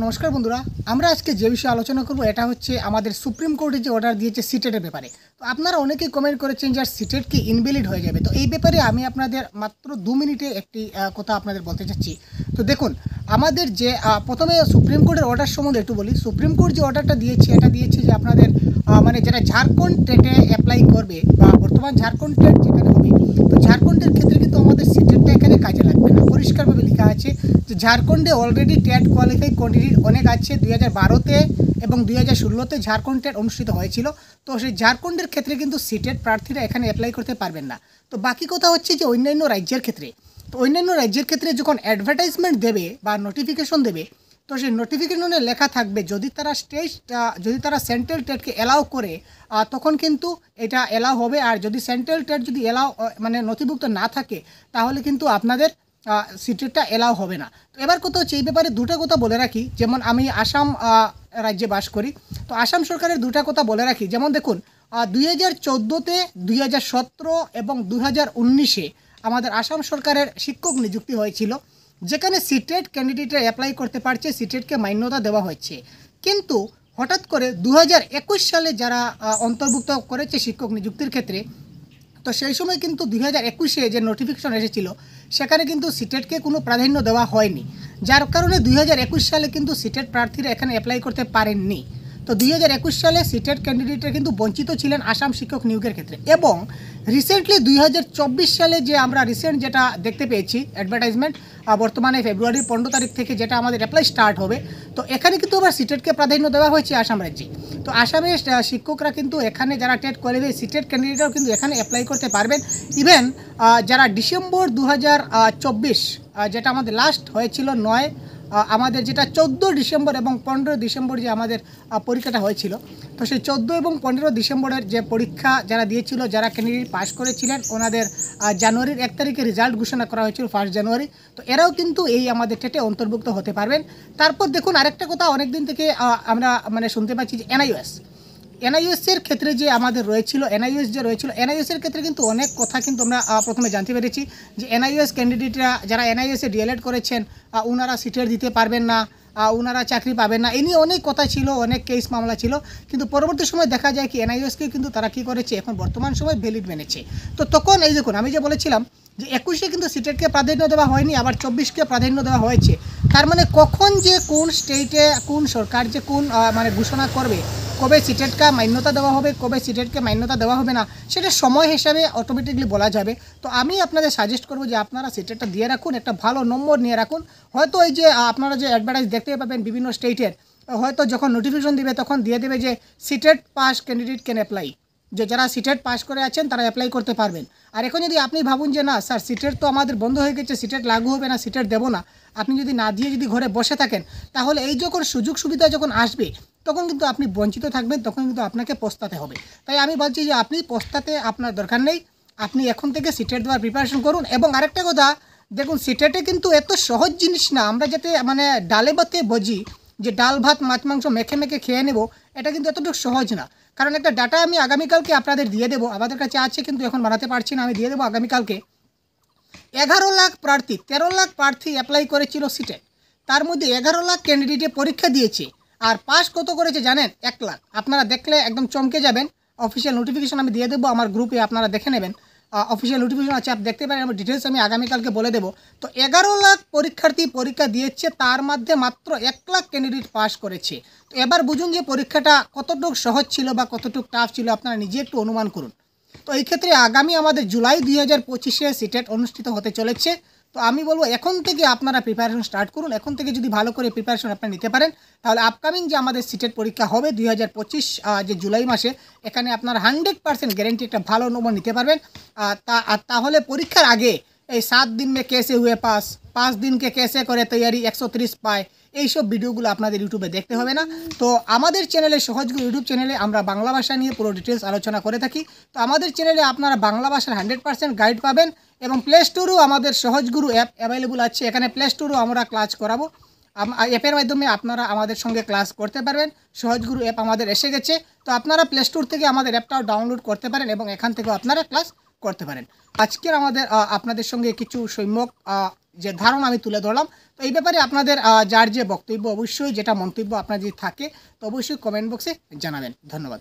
নমস্কার বন্ধুরা, আমরা আজকে যে বিষয়ে আলোচনা করব এটা হচ্ছে আমাদের সুপ্রিম কোর্টে যে অর্ডার দিয়েছে সিটেটের ব্যাপারে। তো আপনারা অনেকেই কমেন্ট করেছেন যে সিটেট কি ইনভ্যালিড হয়ে যাবে। তো এই ব্যাপারে আমি আপনাদের মাত্র 2 মিনিটে একটি কথা আপনাদের বলতে চাচ্ছি। তো দেখুন, আমাদের যে প্রথমে সুপ্রিম কোর্টের অর্ডার সম্বন্ধে একটু বলি। সুপ্রিম কোর্ট যে অর্ডারটা দিয়েছে এটা দিয়েছে যে আপনাদের মানে যারা ঝাড়খণ্ড টেটে অ্যাপ্লাই করবে বা বর্তমান ঝাড়খণ্ড টেট যেখানে হবে, তো ঝাড়খণ্ডের ক্ষেত্রে কিন্তু আমাদের সিটেটটা এখানে কাজে লাগবে না। পরিষ্কারভাবে লেখা আছে যে ঝাড়খণ্ডে অলরেডি টেট কোয়ালিফাই ক্যান্ডিডেট অনেক আছে। 2012-তে এবং 2016-তে ঝাড়খণ্ড টেট অনুষ্ঠিত হয়েছিল। তো সেই ঝাড়খণ্ডের ক্ষেত্রে কিন্তু সিটেট প্রার্থীরা এখানে অ্যাপ্লাই করতে পারবেন না। তো বাকি কথা হচ্ছে যে অন্যান্য রাজ্যের ক্ষেত্রে, তো অন্যান্য রাজ্যের ক্ষেত্রে যখন অ্যাডভার্টাইজমেন্ট দেবে বা নোটিফিকেশন দেবে, তো সেই নোটিফিকেশনে লেখা থাকবে যদি তারা সেন্ট্রাল টেটকে অ্যালাউ করে তখন কিন্তু এটা অ্যালাউ হবে। আর যদি সেন্ট্রাল টেট যদি অ্যালাউ মানে নথিভুক্ত না থাকে তাহলে কিন্তু আপনাদের সিটেটটা অ্যালাউ হবে না। তো এবার কথা হচ্ছে এই ব্যাপারে দুটো কথা বলে রাখি। যেমন আমি আসাম রাজ্যে বাস করি, তো আসাম সরকারের দুটো কথা বলে রাখি। যেমন দেখুন, 2014-তে, 2017 এবং 2019-এ আমাদের আসাম সরকারের শিক্ষক নিযুক্তি হয়েছিল, যেখানে সিটেট ক্যান্ডিডেটরা অ্যাপ্লাই করতে পারছে, সিটেটকে মান্যতা দেওয়া হচ্ছে। কিন্তু হঠাৎ করে 2021 সালে যারা অন্তর্ভুক্ত করেছে শিক্ষক নিযুক্তির ক্ষেত্রে, তো সেই সময় কিন্তু 2021-এ যে নোটিফিকেশন এসেছিল সেখানে কিন্তু সিটেটকে কোনো প্রাধান্য দেওয়া হয়নি, যার কারণে 2021 সালে কিন্তু সিটেট প্রার্থীরা এখানে অ্যাপ্লাই করতে পারেননি। তো 2021 সালে সিটেট ক্যান্ডিডেটরা কিন্তু বঞ্চিত ছিলেন আসাম শিক্ষক নিয়োগের ক্ষেত্রে। এবং রিসেন্টলি 2024 সালে যে আমরা যেটা দেখতে পেয়েছি অ্যাডভার্টাইজমেন্ট, বর্তমানে ফেব্রুয়ারি 15 তারিখ থেকে যেটা আমাদের অ্যাপ্লাই স্টার্ট হবে, তো এখানে কিন্তু আবার সিটেটকে প্রাধান্য দেওয়া হয়েছে আসাম রাজ্যে। তো আসামের শিক্ষকরা কিন্তু এখানে যারা টেট কোয়ালিফাই সিটেট ক্যান্ডিডেটরাও কিন্তু এখানে অ্যাপ্লাই করতে পারবেন। ইভেন যারা ডিসেম্বর 2024 যেটা আমাদের লাস্ট হয়েছিল আমাদের যেটা 14 ডিসেম্বর এবং 15 ডিসেম্বর যে আমাদের পরীক্ষাটা হয়েছিল, তো সেই 14 এবং 15 ডিসেম্বরের যে পরীক্ষা যারা দিয়েছিল, যারা ক্যান্ডিডেট পাস করেছিলেন, ওনাদের জানুয়ারির 1 তারিখে রেজাল্ট ঘোষণা করা হয়েছিল 1 জানুয়ারি। তো এরাও কিন্তু এই আমাদের টেটে অন্তর্ভুক্ত হতে পারবেন। তারপর দেখুন, আরেকটা কথা অনেক দিন থেকে আমরা শুনতে পাচ্ছি যে এনআইএসের ক্ষেত্রে যে আমাদের রয়েছিল, এনআইএসের ক্ষেত্রে কিন্তু অনেক কথা কিন্তু আমরা প্রথমে জানতে পেরেছি যে এনআইএস ক্যান্ডিডেটরা যারা এনআইএসে ডিএলএড করেছেন ওনারা সিটেট দিতে পারবেন না, ওনারা চাকরি পাবেন না। এই নিয়ে অনেক কথা ছিল, অনেক কেস মামলা ছিল। কিন্তু পরবর্তী সময় দেখা যায় কি এনআইএসকে কিন্তু তারা কী করেছে, এখন বর্তমান সময় ভ্যালিড মেনেছে। তো তখন এই দেখুন, আমি যে বলেছিলাম যে 21-এ কিন্তু সিটেটকে প্রাধান্য দেওয়া হয়নি, আবার 24-কে প্রাধান্য দেওয়া হয়েছে। তার মানে কখন যে কোন স্টেটে কোন সরকার যে কোন ঘোষণা করবে কবে সিটেটকে মান্যতা দেওয়া হবে, কবে সিটেটকে মান্যতা দেওয়া হবে না, সেটা সময় হিসাবে অটোমেটিকলি বলা যাবে। তো আমি আপনাদের সাজেস্ট করবো যে আপনারা সিটেটটা দিয়ে রাখুন, একটা ভালো নম্বর নিয়ে রাখুন। হয়তো এই যে আপনারা যে অ্যাডভার্টাইজ দেখতে পাবেন বিভিন্ন স্টেটের, হয়তো যখন নোটিফিকেশন দিবে তখন দিয়ে দেবে যে CTET pass candidate can apply, যে যারা সিটেট পাস করে আছেন তারা অ্যাপ্লাই করতে পারবেন। আর এখন যদি আপনি ভাবুন যে না স্যার সিটেট তো আমাদের বন্ধ হয়ে গেছে, সিটেট লাগু হবে না, সিটেট দেবো না, আপনি যদি না দিয়ে যদি ঘরে বসে থাকেন, তাহলে এই যখন সুযোগ সুবিধা যখন আসবে তখন কিন্তু আপনি বঞ্চিত থাকবেন, তখন কিন্তু আপনাকে পস্তাতে হবে। তাই আমি বলছি যে আপনি পস্তাতে আপনার দরকার নেই, আপনি এখন থেকে সিটেট দেওয়ার প্রিপারেশন করুন। এবং আরেকটা কথা দেখুন, সিটেটে কিন্তু এত সহজ জিনিস না, আমরা যাতে ডালে ভাতে বুঝি যে ডাল ভাত মাছ মাংস মেখে মেখে খেয়ে নেব, এটা কিন্তু এতটুকু সহজ না। কারণ একটা ডাটা আমি আগামীকালকে আপনাদের দিয়ে দেবো, আমাদের কাছে আছে কিন্তু এখন বানাতে পারছি না, আমি দিয়ে দেবো আগামীকালকে। 11 লাখ প্রার্থী, 13 লাখ প্রার্থী অ্যাপ্লাই করেছিল সিটেট, তার মধ্যে 11 লাখ ক্যান্ডিডেটে পরীক্ষা দিয়েছে, আর পাস কত করেছে জানেন? 1 লাখ। আপনারা দেখলে একদম চমকে যাবেন। অফিসিয়াল নোটিফিকেশন আমি দিয়ে দেবো আমার গ্রুপে, আপনারা দেখে নেবেন। অফিসিয়াল নোটিফিকেশন আছে, আপনি দেখতে পারেন, আমার ডিটেলস আমি আগামীকালকে বলে দেবো। তো 11 লাখ পরীক্ষার্থী পরীক্ষা দিয়েছে, তার মধ্যে মাত্র 1 লাখ ক্যান্ডিডেট পাস করেছে। তো এবার বুঝুন যে পরীক্ষাটা কতটুকু সহজ ছিল বা কতটুকু টাফ ছিল, আপনারা নিজে একটু অনুমান করুন। তো এই ক্ষেত্রে আগামী আমাদের জুলাই 2025-এ সিটেট অনুষ্ঠিত হতে চলেছে। তো আমি বলবো এখন থেকে আপনারা প্রিপারেশন স্টার্ট করুন। এখন থেকে যদি ভালো করে প্রিপারেশন আপনারা নিতে পারেন, তাহলে আপকামিং যে আমাদের সিটেট পরীক্ষা হবে 2025 যে জুলাই মাসে, এখানে আপনারা 100% গ্যারেন্টি একটা ভালো নম্বর নিতে পারবেন। তাহলে পরীক্ষার আগে এই 7 दिन में कैसे हुए पास, 5 दिन के कैसे করে তৈয়ারি 130 পায়, এইসব ভিডিওগুলো আপনাদের ইউটিউবে দেখতে হবে না। তো আমাদের চ্যানেলে সহজগুরু ইউটিউব চ্যানেলে আমরা বাংলা ভাষা নিয়ে পুরো ডিটেলস আলোচনা করে থাকি। তো আমাদের চ্যানেলে আপনারা বাংলা ভাষার 100% গাইড পাবেন। এবং প্লে স্টোরেও আমাদের সহজগুরু অ্যাপ অ্যাভেলেবল আছে, এখানে প্লে স্টোরেও আমরা ক্লাস করাবো। অ্যাপের মাধ্যমে আপনারা আমাদের সঙ্গে ক্লাস করতে পারবেন। সহজগুরু অ্যাপ আমাদের এসে গেছে, তো আপনারা প্লে স্টোর থেকে আমাদের অ্যাপটাও ডাউনলোড করতে পারেন এবং এখান থেকেও আপনারা ক্লাস করতে পারেন। আজকের আমাদের আপনাদের সঙ্গে কিছু সম্যক যে ধারণা আমি তুলে ধরলাম। তো এই ব্যাপারে আপনাদের যার যে বক্তব্য, অবশ্যই যেটা মন্তব্য আপনার যদি থাকে তো অবশ্যই কমেন্ট বক্সে জানাবেন। ধন্যবাদ।